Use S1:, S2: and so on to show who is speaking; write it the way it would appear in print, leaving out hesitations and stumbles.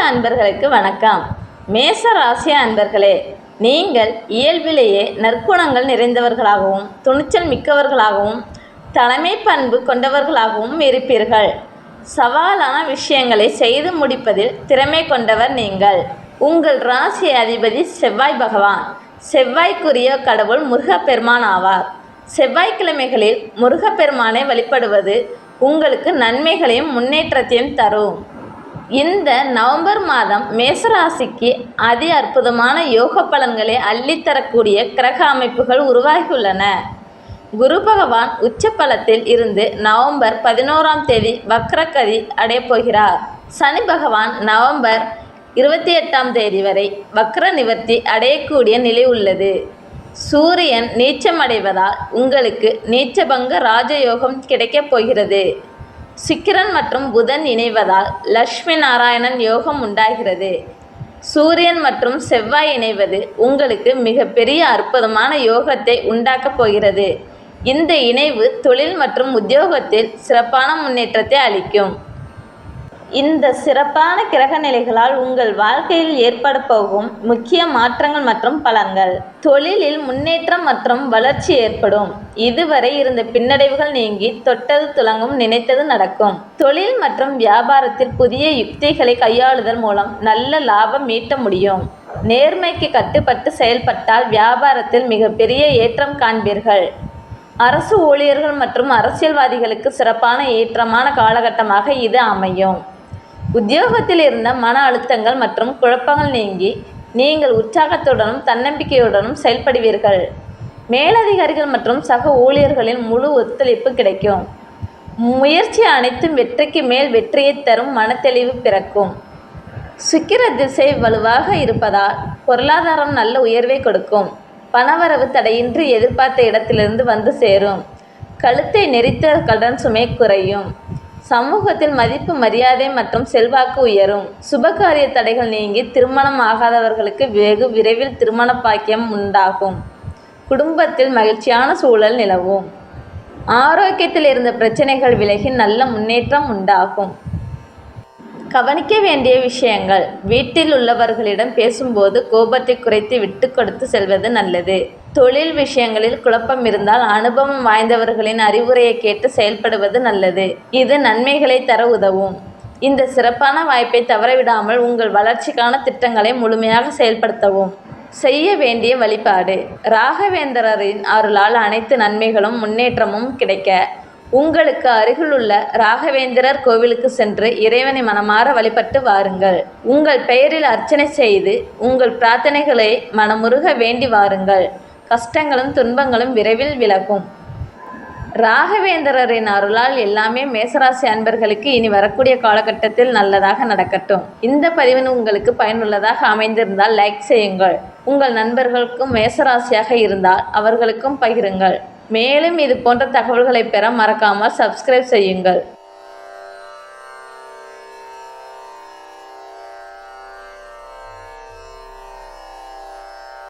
S1: அன்பர்களுக்கு வணக்கம். மேச ராசி அன்பர்களே, நீங்கள் இயல்பிலேயே நற்குணங்கள் நிறைந்தவர்களாகவும் துணிச்சல் மிக்கவர்களாகவும் தலைமை பண்பு கொண்டவர்களாகவும் இருப்பீர்கள். சவாலான விஷயங்களை செய்து முடிப்பதில் திறமை கொண்டவர் நீங்கள். உங்கள் ராசி அதிபதி செவ்வாய் பகவான். செவ்வாய்க்குரிய கடவுள் முருகப்பெருமான் ஆவார். செவ்வாய்க்கிழமைகளில் முருகப்பெருமானை வழிபடுவது உங்களுக்கு நன்மைகளையும் முன்னேற்றத்தையும் தரும். இந்த நவம்பர் மாதம் மேசராசிக்கு அதி அற்புதமான யோக பலன்களை அள்ளித்தரக்கூடிய கிரக அமைப்புகள் உருவாகியுள்ளன. குரு பகவான் உச்சபலத்தில் இருந்து நவம்பர் 11ஆம் தேதி வக்ரகதி அடையப்போகிறார். சனி பகவான் நவம்பர் 28ஆம் தேதி வரை வக்ர நிவர்த்தி அடையக்கூடிய நிலை உள்ளது. சூரியன் நீச்சமடைவதால் உங்களுக்கு நீச்சபங்க ராஜயோகம் கிடைக்கப் போகிறது. சுக்கிரன் மற்றும் புதன் இணைவதால் லட்சுமி நாராயணன் யோகம் உண்டாகிறது. சூரியன் மற்றும் செவ்வாய் இணைவது உங்களுக்கு மிகப்பெரிய அற்புதமான யோகத்தை உண்டாக்கப் போகிறது. இந்த இணைவு தொழில் மற்றும் உத்தியோகத்தில் சிறப்பான முன்னேற்றத்தை அளிக்கும். இந்த சிறப்பான கிரக நிலைகளால் உங்கள் வாழ்க்கையில் ஏற்பட போகும் முக்கிய மாற்றங்கள் மற்றும் பலன்கள். தொழிலில் முன்னேற்றம் மற்றும் வளர்ச்சி ஏற்படும். இதுவரை இருந்த பின்னடைவுகள் நீங்கி தொட்டது துலங்கும், நினைத்தது நடக்கும். தொழில் மற்றும் வியாபாரத்தில் புதிய யுக்திகளை கையாளுதல் மூலம் நல்ல லாபம் ஈட்ட முடியும். நேர்மைக்கு கட்டுப்பட்டு செயல்பட்டால் வியாபாரத்தில் மிகப்பெரிய ஏற்றம் காண்பீர்கள். அரசு ஊழியர்கள் மற்றும் அரசியல்வாதிகளுக்கு சிறப்பான ஏற்றமான காலகட்டமாக இது அமையும். உத்தியோகத்தில் இருந்த மன அழுத்தங்கள் மற்றும் குழப்பங்கள் நீங்கி நீங்கள் உற்சாகத்துடனும் தன்னம்பிக்கையுடனும் செயல்படுவீர்கள். மேலதிகாரிகள் மற்றும் சக ஊழியர்களின் முழு ஒத்துழைப்பு கிடைக்கும். முயற்சி அனைத்தும் வெற்றிக்கு மேல் வெற்றியை தரும் மனத்தெளிவு பிறக்கும். சுக்கிர திசை வலுவாக இருப்பதால் பொருளாதாரம் நல்ல உயர்வை கொடுக்கும். பணவரவு தடையின்றி எதிர்பார்த்த இடத்திலிருந்து வந்து சேரும். கழுத்தை நெரித்த கடன் சுமை குறையும். சமூகத்தில் மதிப்பு மரியாதை மற்றும் செல்வாக்கு உயரும். சுபகாரிய தடைகள் நீங்கி திருமணம் ஆகாதவர்களுக்கு வெகு விரைவில் திருமண பாக்கியம் உண்டாகும். குடும்பத்தில் மகிழ்ச்சியான சூழல் நிலவும். ஆரோக்கியத்தில் இருந்த பிரச்சனைகள் விலகி நல்ல முன்னேற்றம் உண்டாகும். கவனிக்க வேண்டிய விஷயங்கள். வீட்டில் உள்ளவர்களிடம் பேசும்போது கோபத்தை குறைத்து விட்டு கொடுத்து செல்வது நல்லது. தொழில் விஷயங்களில் குழப்பம் இருந்தால் அனுபவம் வாய்ந்தவர்களின் அறிவுரையை கேட்டு செயல்படுவது நல்லது. இது நன்மைகளை தர உதவும். இந்த சிறப்பான வாய்ப்பை தவறவிடாமல் உங்கள் வளர்ச்சிக்கான திட்டங்களை முழுமையாக செயல்படுத்தவும். செய்ய வேண்டிய வழிபாடு. ராகவேந்திரரின் அருளால் அனைத்து நன்மைகளும் முன்னேற்றமும் கிடைக்க உங்களுக்கு அருகிலுள்ள ராகவேந்திரர் கோவிலுக்கு சென்று இறைவனை மனமாற வழிபட்டு வாருங்கள். உங்கள் பெயரில் அர்ச்சனை செய்து உங்கள் பிரார்த்தனைகளை மனமுருக வேண்டி வாருங்கள். கஷ்டங்களும் துன்பங்களும் விரைவில் விலகும். ராகவேந்திரரின் அருளால் எல்லாமே மேசராசி அன்பர்களுக்கு இனி வரக்கூடிய காலகட்டத்தில் நல்லதாக நடக்கட்டும். இந்த பதிவு உங்களுக்கு பயனுள்ளதாக அமைந்திருந்தால் லைக் செய்யுங்கள். உங்கள் நண்பர்களுக்கும் மேசராசியாக இருந்தால் அவர்களுக்கும் பகிருங்கள். மேலும் இது போன்ற தகவல்களை பெற மறக்காமல் சப்ஸ்கிரைப் செய்யுங்கள்.